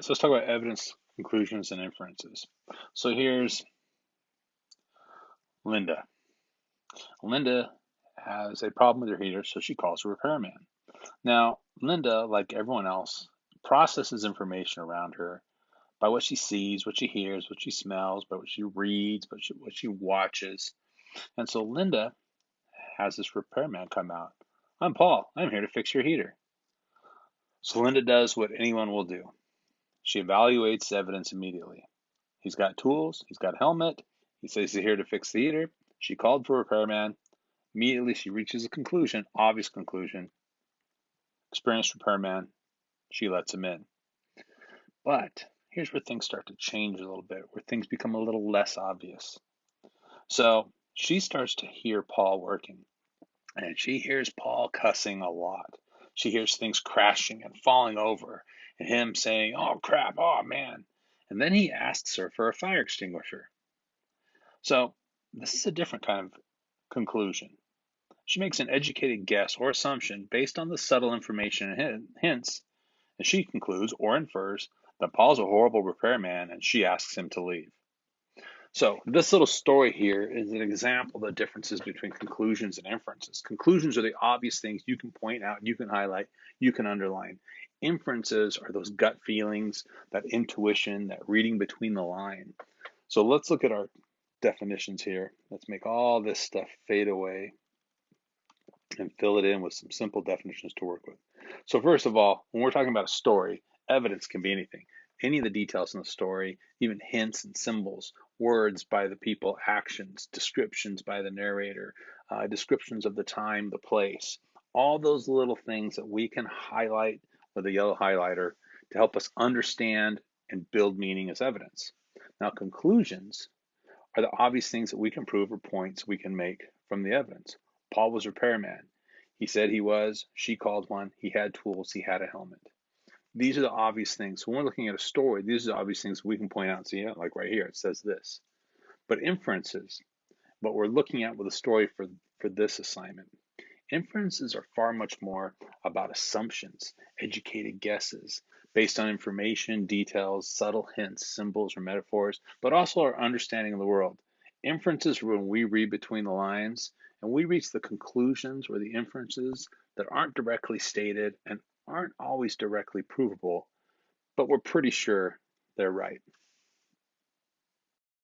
So let's talk about evidence, conclusions, and inferences. So here's Linda. Linda has a problem with her heater, so she calls a repairman. Now, Linda, like everyone else, processes information around her by what she sees, what she hears, what she smells, by what she reads, what she watches. And so Linda has this repairman come out. I'm Paul. I'm here to fix your heater. So Linda does what anyone will do. She evaluates evidence immediately. He's got tools. He's got a helmet. He says he's here to fix the heater. She called for a repairman. Immediately, she reaches a conclusion, obvious conclusion. Experienced repairman. She lets him in. But here's where things start to change a little bit, where things become a little less obvious. So she starts to hear Paul working, and she hears Paul cussing a lot. She hears things crashing and falling over, and him saying, "Oh crap, oh man." And then he asks her for a fire extinguisher. So this is a different kind of conclusion. She makes an educated guess or assumption based on the subtle information and hints, and she concludes or infers that Paul's a horrible repairman and she asks him to leave. So this little story here is an example of the differences between conclusions and inferences. Conclusions are the obvious things you can point out, you can highlight, you can underline. Inferences are those gut feelings, that intuition, that reading between the line. So let's look at our definitions here. Let's make all this stuff fade away and fill it in with some simple definitions to work with. So first of all, when we're talking about a story, evidence can be anything. Any of the details in the story, even hints and symbols, words by the people, actions, descriptions by the narrator, descriptions of the time, the place, all those little things that we can highlight with a yellow highlighter to help us understand and build meaning as evidence. Now, conclusions are the obvious things that we can prove or points we can make from the evidence. Paul was a repairman. He said he was. She called one. He had tools. He had a helmet. These are the obvious things. So when we're looking at a story, these are the obvious things we can point out and see, like right here, it says this. But inferences, what we're looking at with a story for this assignment, inferences are far much more about assumptions, educated guesses, based on information, details, subtle hints, symbols, or metaphors, but also our understanding of the world. Inferences are when we read between the lines and we reach the conclusions or the inferences that aren't directly stated and aren't always directly provable, but we're pretty sure they're right.